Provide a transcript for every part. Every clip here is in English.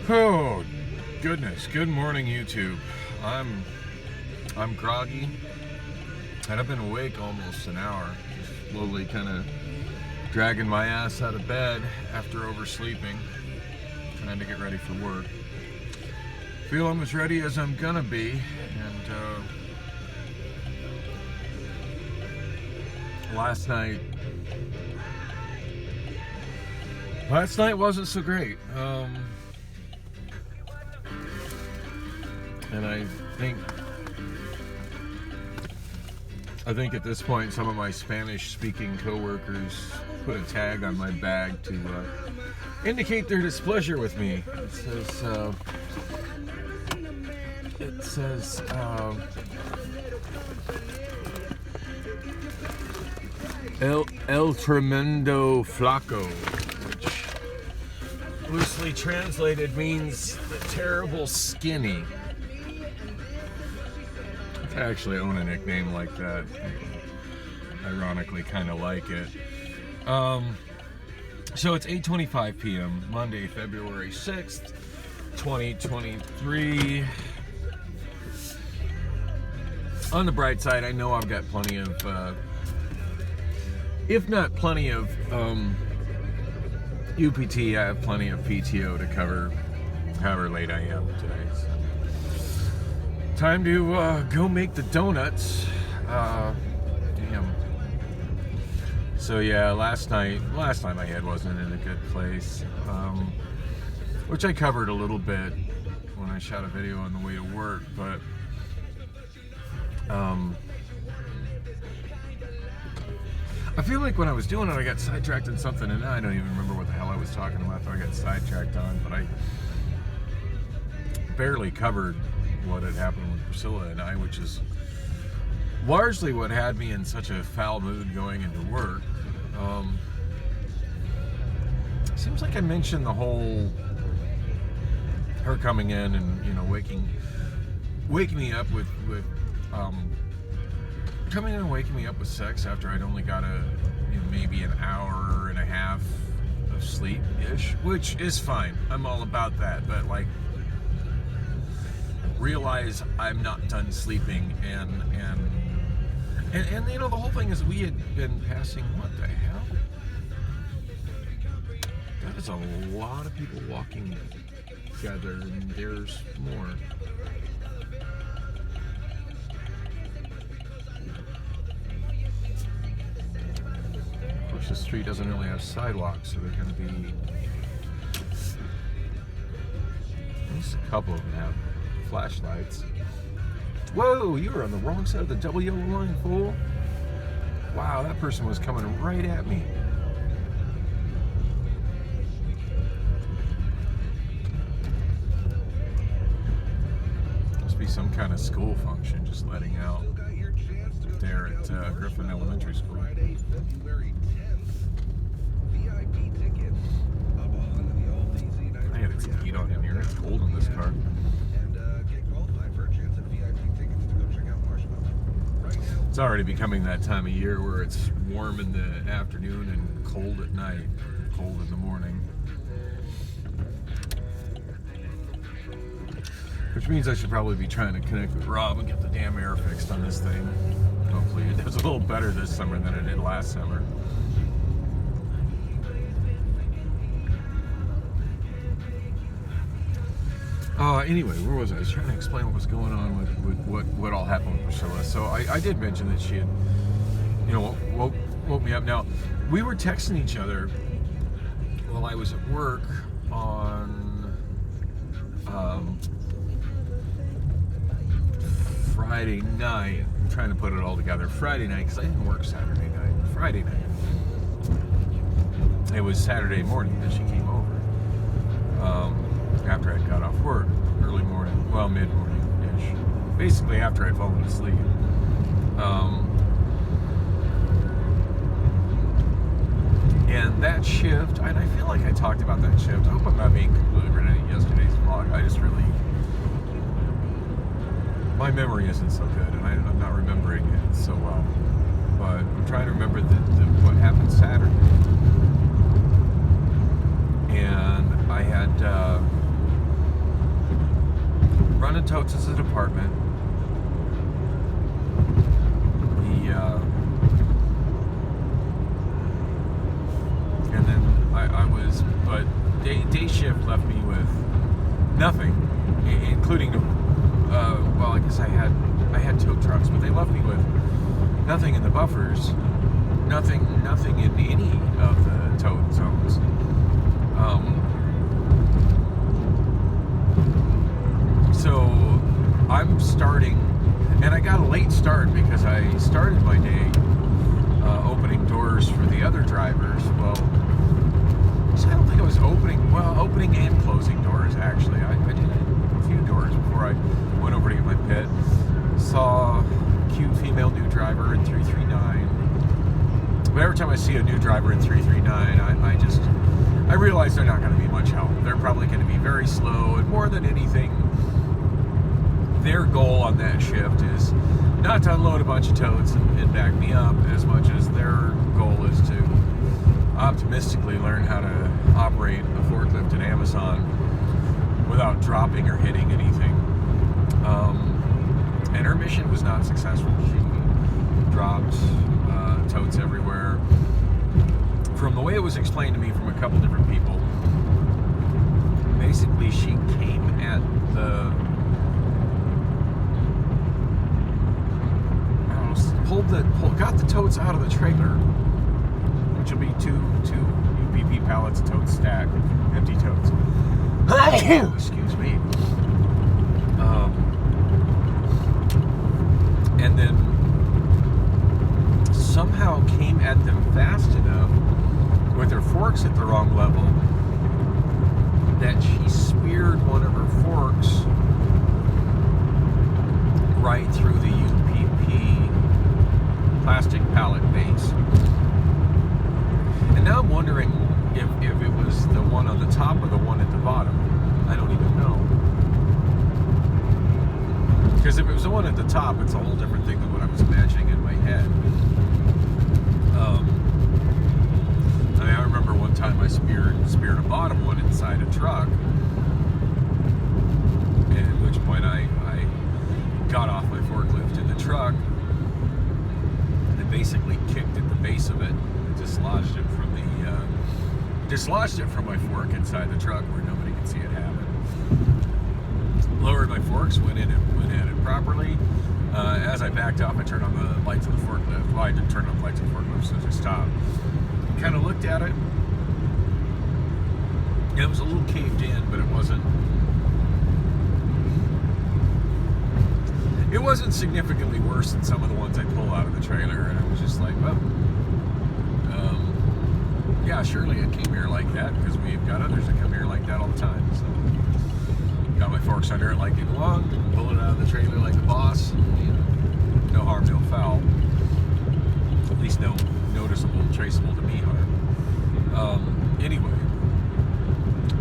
Oh goodness, good morning YouTube. I'm groggy and I've been awake almost an hour, just slowly kind of dragging my ass out of bed after oversleeping, trying to get ready for work. Feel I'm as ready as I'm gonna be, and last night wasn't so great. And I think at this point some of my Spanish-speaking coworkers put a tag on my bag to indicate their displeasure with me. It says El Tremendo Flaco, which loosely translated means the terrible skinny. I actually own a nickname like that. Ironically, kind of like it. So it's 8:25 p.m. Monday, February 6th, 2023. On the bright side, I know I've got plenty of, if not plenty of UPT, I have plenty of PTO to cover however late I am today. So. Time to go make the donuts. Damn. So yeah, last night my head wasn't in a good place, which I covered a little bit when I shot a video on the way to work, but I feel like when I was doing it, I got sidetracked in something, and now I don't even remember what the hell I was talking about. I got sidetracked on, but I barely covered what had happened with Priscilla and I, which is largely what had me in such a foul mood going into work. Seems like I mentioned the whole her coming in and waking me up with coming in and waking me up with sex after I'd only got maybe an hour and a half of sleep-ish, which is fine. I'm all about that, but like, realize I'm not done sleeping, and the whole thing is we had been passing, what the hell? That is a lot of people walking together, and there's more. Of course, the street doesn't really have sidewalks, so they're going to be, at least a couple of them have flashlights. Whoa, you were on the wrong side of the double yellow line, fool. Wow, that person was coming right at me. Must be some kind of school function just letting out there at Griffin Elementary School. I had some heat on in here. It's cold in this car. It's already becoming that time of year where it's warm in the afternoon and cold at night, cold in the morning. Which means I should probably be trying to connect with Rob and get the damn air fixed on this thing. Hopefully it does a little better this summer than it did last summer. Anyway, where was I? I was trying to explain what was going on with what all happened with Priscilla. So I did mention that she had, woke me up. Now, we were texting each other while I was at work on Friday night. I'm trying to put it all together. Friday night, because I didn't work Saturday night. Friday night. It was Saturday morning that she came over. After I got off work, early morning, well, mid-morning-ish. Basically after I'd fallen asleep. And that shift, and I feel like I talked about that shift. I hope I'm not being completely redundant in yesterday's vlog. I just really, my memory isn't so good, and I'm not remembering it so well. But I'm trying to remember what happened Saturday. And I had running totes as a department. And then but day shift left me with nothing, including, well, I guess I had tow trucks, but they left me with nothing in the buffers, nothing in any of the tow zones. So I'm starting, and I got a late start because I started my day opening doors for the other drivers. Well, I don't think I was opening and closing doors, actually. I did a few doors before I went over to get my pit. Saw a cute female new driver in 339. But every time I see a new driver in 339, I realize they're not going to be much help. They're probably going to be very slow, and more than anything, their goal on that shift is not to unload a bunch of totes and back me up, as much as their goal is to optimistically learn how to operate a forklift in Amazon without dropping or hitting anything. And her mission was not successful. She dropped totes everywhere. From the way it was explained to me from a couple different people, basically she came at got the totes out of the trailer, which will be two UPP pallets of totes stacked, empty totes. Excuse me. And then somehow came at them fast enough with her forks at the wrong level that she speared one of her forks right through the UPP plastic pallet base. And now I'm wondering if it was the one on the top or the one at the bottom. I don't even know. Because if it was the one at the top, it's a whole different thing than what I was imagining in my head. I remember one time I speared a bottom one inside a truck, at which point I got off my forklift in the truck and basically kicked at the base of it, dislodged it from my fork inside the truck where nobody could see it happen. Lowered my forks, went at it properly. As I backed off, I turned on the lights of the forklift. Well, I didn't turn on the lights of the forklift, so I stopped. Kind of looked at it. It was a little caved in, but it wasn't significantly worse than some of the ones I pull out of the trailer. And I was just like, well, yeah, surely it came here like that, because we've got others that come here like that all the time. So got my forks under it like they belong, pull it out of the trailer like a boss. You know, no harm, no foul. At least no noticeable, traceable to me harm. Anyway,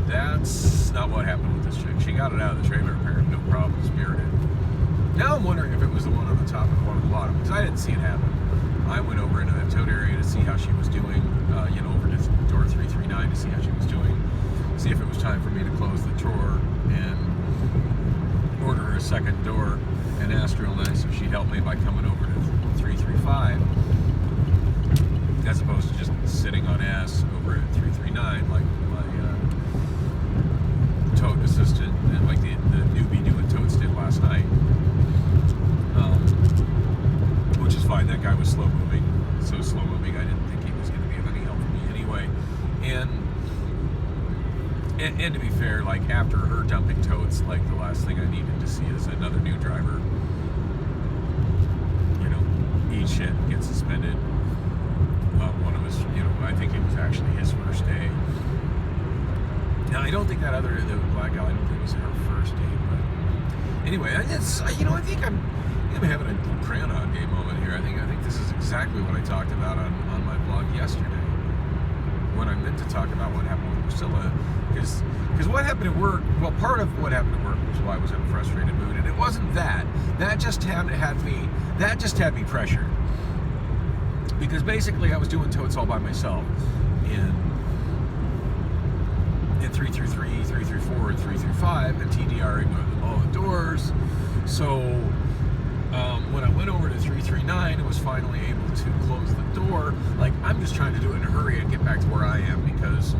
that's not what happened with this chick. She got it out of the trailer, apparently, no problem, speared it. Now I'm wondering if it was the one on the top or the one on the bottom, because I didn't see it happen. I went over into that tote area to see how she was doing, over to door 339 to see how she was doing, see if it was time for me to close the drawer and order her a second door, and asked real nice if she'd help me by coming over to 335, as opposed to just sitting on ass over at 339 like my tote assistant and like the newbie doing totes did last night. Which is fine. That guy was slow moving, so slow moving I didn't think he was going to be of any help for me anyway. And to be fair, like after her dumping totes, like the last thing I needed to see is another new driver, eat shit, get suspended. One of us, I think it was actually his first day. Now I don't think the black guy, I don't think it was her first day, but anyway, I think I'm having a Groundhog Day moment here. I think this is exactly what I talked about on my blog yesterday, when I meant to talk about what happened with Priscilla, because what happened at work, well, part of what happened at work was why I was in a frustrated mood, and it wasn't that just had me pressured, because basically I was doing totes all by myself in 333, 334, and 335 and TDRing all the doors. So when I went over to 339 and was finally able to close the door, like, I'm just trying to do it in a hurry and get back to where I am, because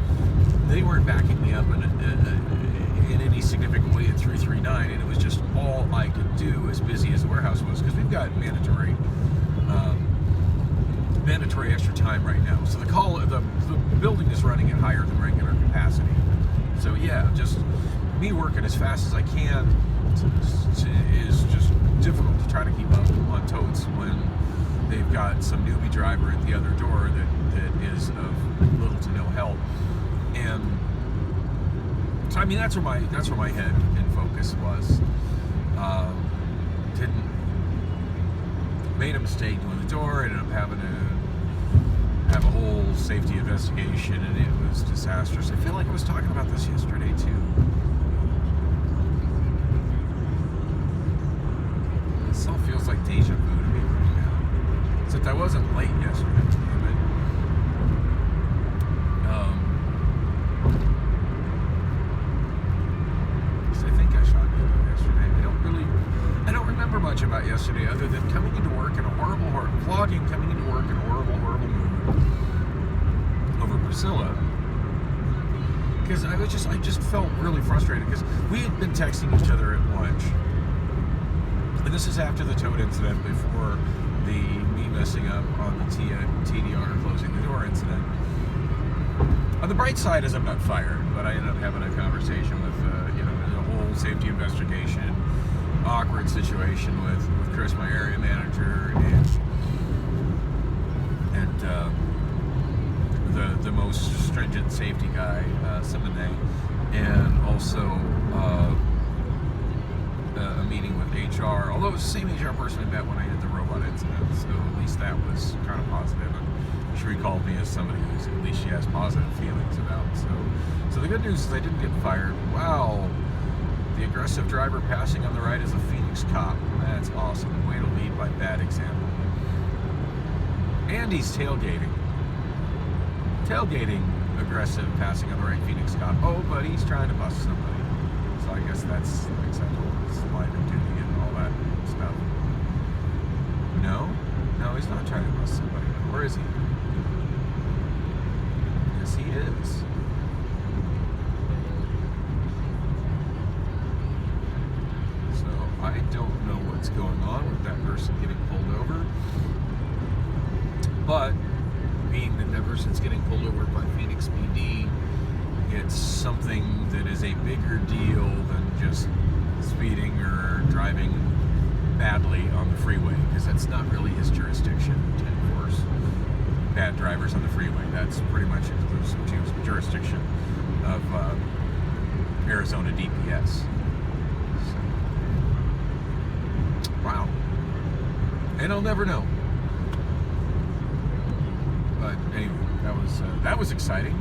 they weren't backing me up in any significant way at 339, and it was just all I could do, as busy as the warehouse was, because we've got mandatory extra time right now. So the building is running at higher than regular capacity. So yeah, just me working as fast as I can is just difficult to try to keep up on totes when they've got some newbie driver at the other door that is of little to no help. And so I mean, that's where my head and focus was. Made a mistake doing the door, ended up having to have a whole safety investigation, and it was disastrous. I feel like I was talking about this yesterday too. This all feels like deja vu to me right now. Except I wasn't late yesterday, but I think I shot video yesterday. I don't remember much about yesterday, other than coming into work in a horrible vlogging, coming into work in a horrible mood over Priscilla. Because I just felt really frustrated, because we had been texting each other at lunch. And this is after the toad incident, before the me messing up on the TDR closing the door incident. On the bright side is I'm not fired, but I ended up having a conversation with, the whole safety investigation, awkward situation with Chris, my area manager, and the most stringent safety guy, Simone, and also a meeting with HR, although it was the same HR person I met when I did the robot incident, so at least that was kind of positive. And she recalled me as somebody who's, at least she has positive feelings about. So the good news is I didn't get fired. Wow, the aggressive driver passing on the right is a Phoenix cop. That's awesome. Way to lead by bad example. And he's tailgating. Aggressive passing on the right Phoenix cop. Oh, but he's trying to bust somebody. So I guess that's acceptable. It's line of duty and all that stuff. No, he's not trying to bust somebody. Where is he? Yes, he is. So I don't know what's going on with that person getting pulled over. But being that person's getting pulled over by Phoenix PD, it's something that is a bigger deal than just speeding or driving badly on the freeway, because that's not really his jurisdiction to enforce bad drivers on the freeway. That's pretty much exclusive to jurisdiction of Arizona DPS. So, wow. And I'll never know. But anyway, that was exciting.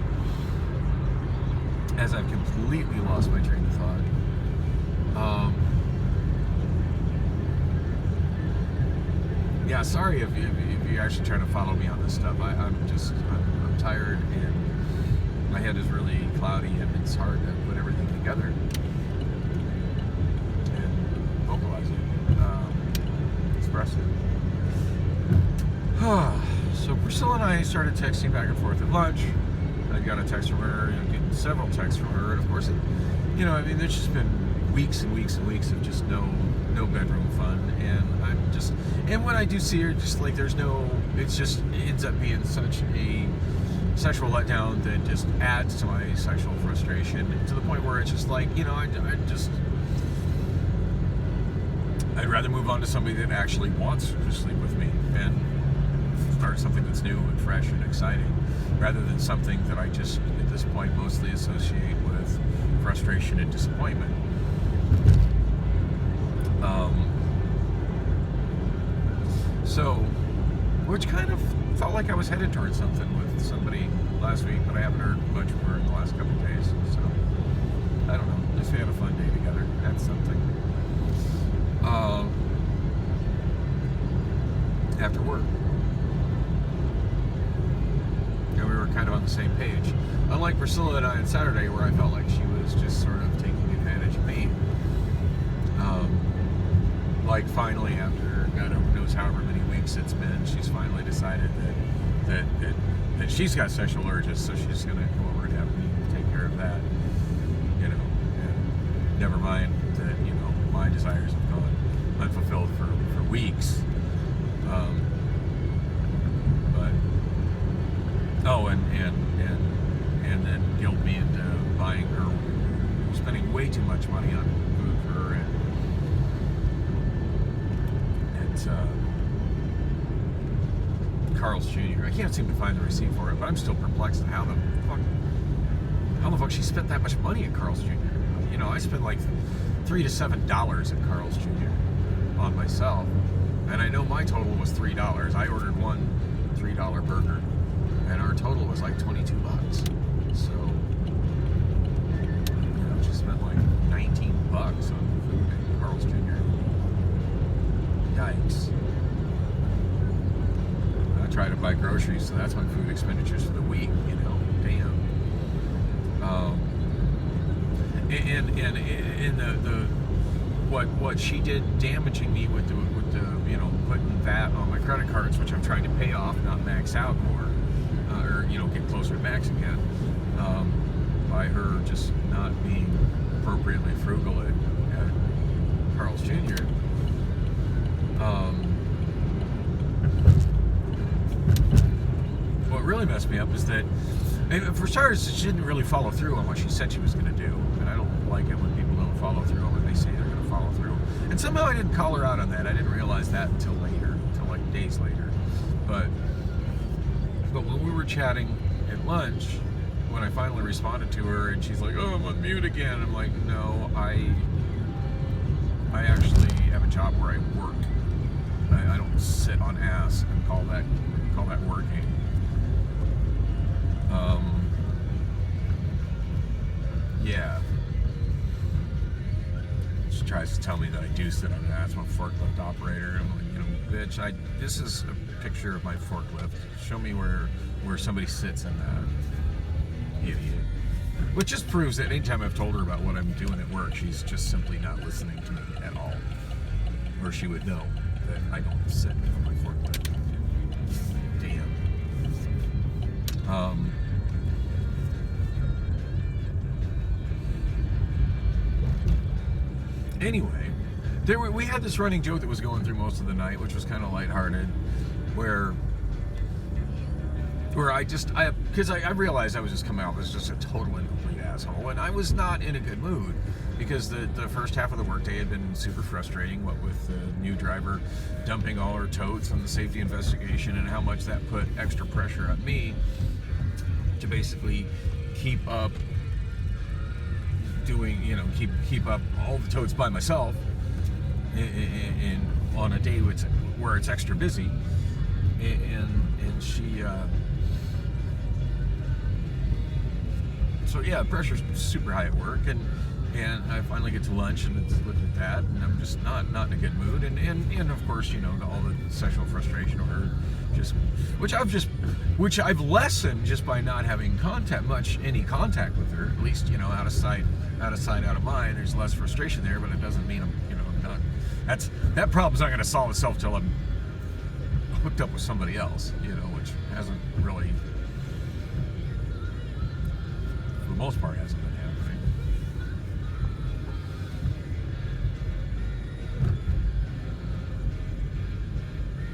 As I've completely lost my train of thought. Yeah, sorry if you're actually trying to follow me on this stuff. I'm tired, and my head is really cloudy, and it's hard to put everything together and vocalize it, express it. So Priscilla and I started texting back and forth at lunch. I got a text from her, getting several texts from her, and of course, there's just been weeks and weeks and weeks of just no bedroom fun, and when I do see her, just like it ends up being such a sexual letdown that just adds to my sexual frustration, to the point where it's just like, I'd rather move on to somebody that actually wants to sleep with me and start something that's new and fresh and exciting, rather than something that I just, at this point, mostly associate with frustration and disappointment. Which kind of felt like I was headed towards something with somebody last week, but I haven't heard much from her in the last couple of days. So, I don't know. At least we had a fun day together. That's something. After work. And we were kind of on the same page. Unlike Priscilla and I on Saturday, where I felt like she was just sort of taking like finally, after God knows however many weeks it's been, she's finally decided that she's got sexual urges, so she's gonna come over and have me take care of that. You know, and never mind that, you know, my desires have gone unfulfilled for weeks. But and then guilt me into buying her, spending way too much money on food for her, and Carl's Jr. I can't seem to find the receipt for it, but I'm still perplexed at how the fuck she spent that much money at Carl's Jr. You know, I spent like $3 to $7 at Carl's Jr. on myself, and I know my total was $3. I ordered one $3 burger, and our total was like $22. So, you know, she spent like $19 on food at Carl's Jr. Yikes. I try to buy groceries, so that's my food expenditures for the week, you know. Damn. And the what she did damaging me with the you know, putting that on my credit cards, which I'm trying to pay off, not max out more, or, you know, get closer to max again, by her just not being appropriately frugal at Carl's Jr. What really messed me up is that, for starters, she didn't really follow through on what she said she was going to do, and I don't like it when people don't follow through on what they say they're going to follow through. And somehow I didn't call her out on that. I didn't realize that until later, until like days later. But when we were chatting at lunch, when I finally responded to her, and she's like, "Oh, I'm on mute again," I'm like, "No, I actually have a job where I work. I don't sit on ass and call that working." Yeah. She tries to tell me that I do sit on ass. I'm a forklift operator. I'm like, you know, bitch, this is a picture of my forklift. Show me where somebody sits in that. Idiot. Which just proves that anytime I've told her about what I'm doing at work, she's just simply not listening to me at all. Or she would know that I don't sit on my forklift. Damn. Anyway, we had this running joke that was going through most of the night, which was kind of lighthearted, where because I realized I was just coming out as just a total and complete asshole, and I was not in a good mood, because the first half of the workday had been super frustrating, what with the new driver dumping all her totes on the safety investigation, and how much that put extra pressure on me to basically keep up doing, you know, keep up all the totes by myself in on a day where it's extra busy, and she so yeah, pressure's super high at work, and I finally get to lunch and look at that, and I'm just not in a good mood, and of course, you know, all the sexual frustration of her, which I've lessened just by not having any contact with her. At least, you know, out of sight, out of mind. There's less frustration there, but it doesn't mean I'm not. That problem's not going to solve itself till I'm hooked up with somebody else, you know, which hasn't really, for the most part, hasn't been happening.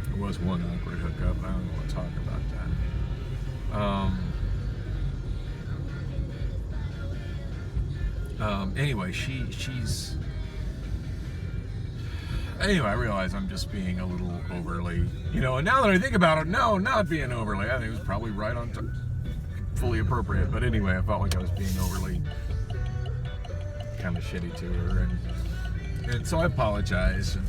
There was one awkward hookup. I don't want to talk about that. Anyway, she's. Anyway, I realize I'm just being a little overly, you know, and now that I think about it, no, not being overly. I think it was probably right on time, fully appropriate. But anyway, I felt like I was being overly kind of shitty to her, and so I apologized and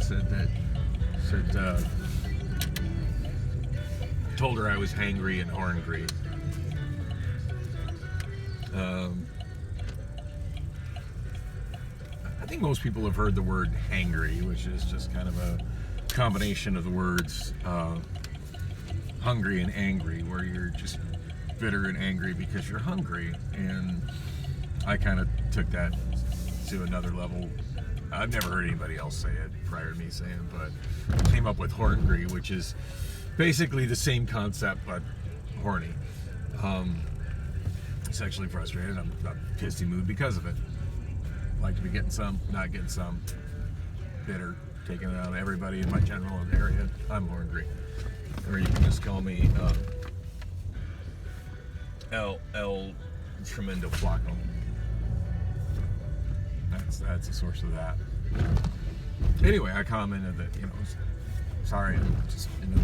told her I was hangry and orangry. I think most people have heard the word hangry, which is just kind of a combination of the words hungry and angry, where you're just bitter and angry because you're hungry. And I kind of took that to another level I've never heard anybody else say it prior to me saying, but I came up with horngry, which is basically the same concept but horny. Sexually frustrated. I'm a pissy mood because of it. Like to be getting some, not getting some. Bitter, taking it out of everybody in my general area. I'm horngry. Or you can just call me El Tremendo Flaco. That's the source of that. Anyway, I commented that, sorry, I'm just in a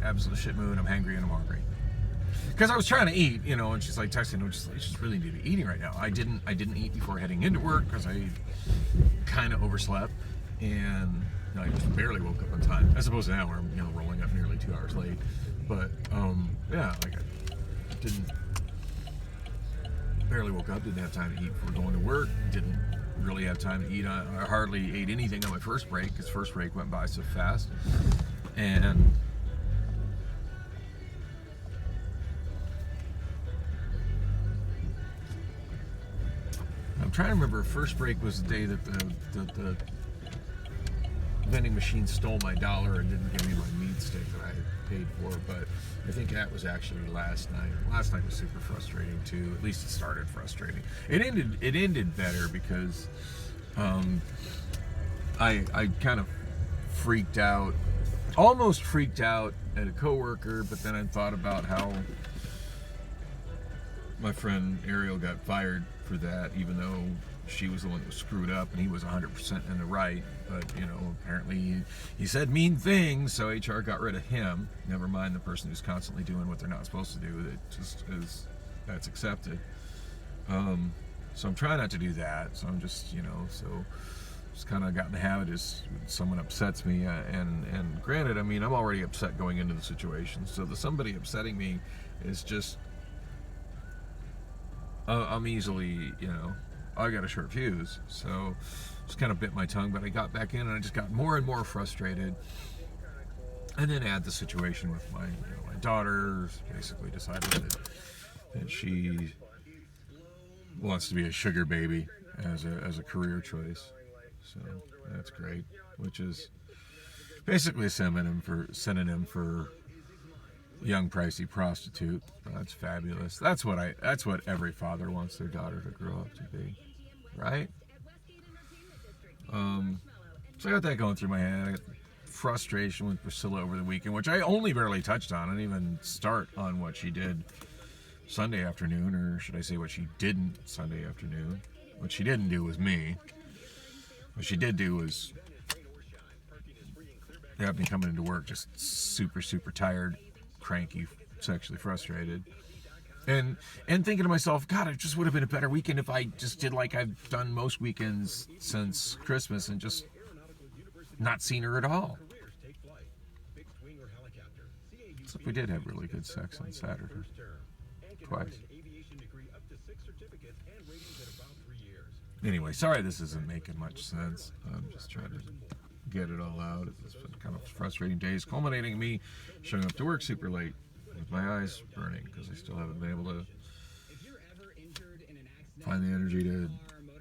absolute shit mood. I'm hangry and I'm hungry. Because I was trying to eat, and she's like texting, I just really need to be eating right now. I didn't eat before heading into work because I kind of overslept, and I just barely woke up on time. As opposed to now where I'm rolling up nearly 2 hours late. But yeah, like I didn't barely woke up, didn't have time to eat before going to work, didn't really have time to eat. I hardly ate anything on my first break because first break went by so fast, and I'm trying to remember. First break was the day that the vending machine stole my $1 and didn't give me my meat stick that I had paid for. But I think that was actually last night. Last night was super frustrating too. At least it started frustrating. It ended better because I kind of freaked out, almost freaked out at a coworker. But then I thought about how my friend Ariel got fired for that, even though she was the one that was screwed up and he was 100% in the right. But apparently he said mean things, so HR got rid of him. Never mind the person who's constantly doing what they're not supposed to do. That just is, that's accepted. So I'm trying not to do that. So I'm just just kind of got in the habit is when someone upsets me, and granted, I mean, I'm already upset going into the situation. So the somebody upsetting me is just I'm easily, I got a short fuse, so just kind of bit my tongue, but I got back in and I just got more and more frustrated. And then add the situation with my daughter basically decided that she wants to be a sugar baby as a career choice. So that's great, which is basically a synonym for young pricey prostitute. That's fabulous. That's what every father wants their daughter to grow up to be, right? So I got that going through my head. I got frustration with Priscilla over the weekend, which I only barely touched on. I didn't even start on what she did Sunday afternoon, or should I say what she didn't Sunday afternoon. What she didn't do was me. What she did do was have me coming into work just super, super tired, cranky, sexually frustrated, and thinking to myself, God, it just would have been a better weekend if I just did like I've done most weekends since Christmas and just not seen her at all. Except we did have really good sex on Saturday, twice. Anyway, sorry this isn't making much sense. I'm just trying to get it all out. It's been kind of frustrating days, culminating in me showing up to work super late with my eyes burning because I still haven't been able to find the energy to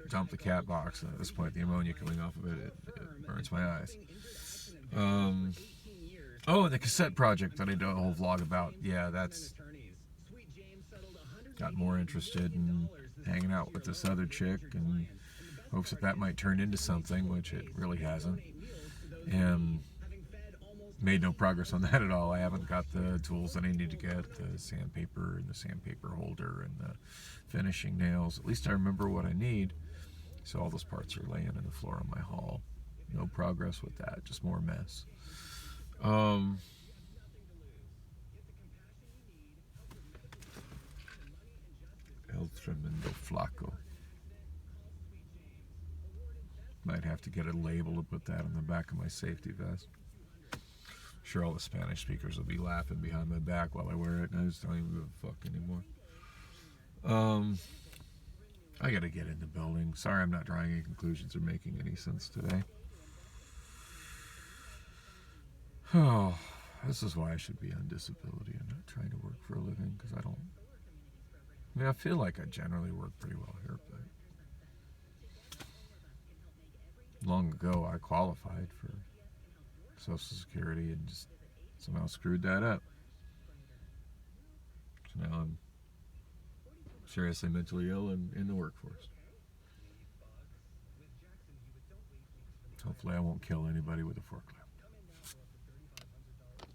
dump the cat box. And at this point, the ammonia coming off of it burns my eyes. The cassette project that I did a whole vlog about. Yeah, that's got more interested in hanging out with this other chick and hopes that might turn into something, which it really hasn't. And made no progress on that at all. I haven't got the tools that I need to get, the sandpaper and the sandpaper holder and the finishing nails. At least I remember what I need. So all those parts are laying on the floor in my hall. No progress with that, just more mess. El Tremendo Flaco. Might have to get a label to put that on the back of my safety vest. Sure, all the Spanish speakers will be laughing behind my back while I wear it, and I just don't even give a fuck anymore. I gotta get in the building. Sorry I'm not drawing any conclusions or making any sense today. Oh, this is why I should be on disability and not trying to work for a living, because I feel like I generally work pretty well here, but long ago I qualified for Social Security and just somehow screwed that up. So now I'm seriously mentally ill and in the workforce. Hopefully I won't kill anybody with a forklift.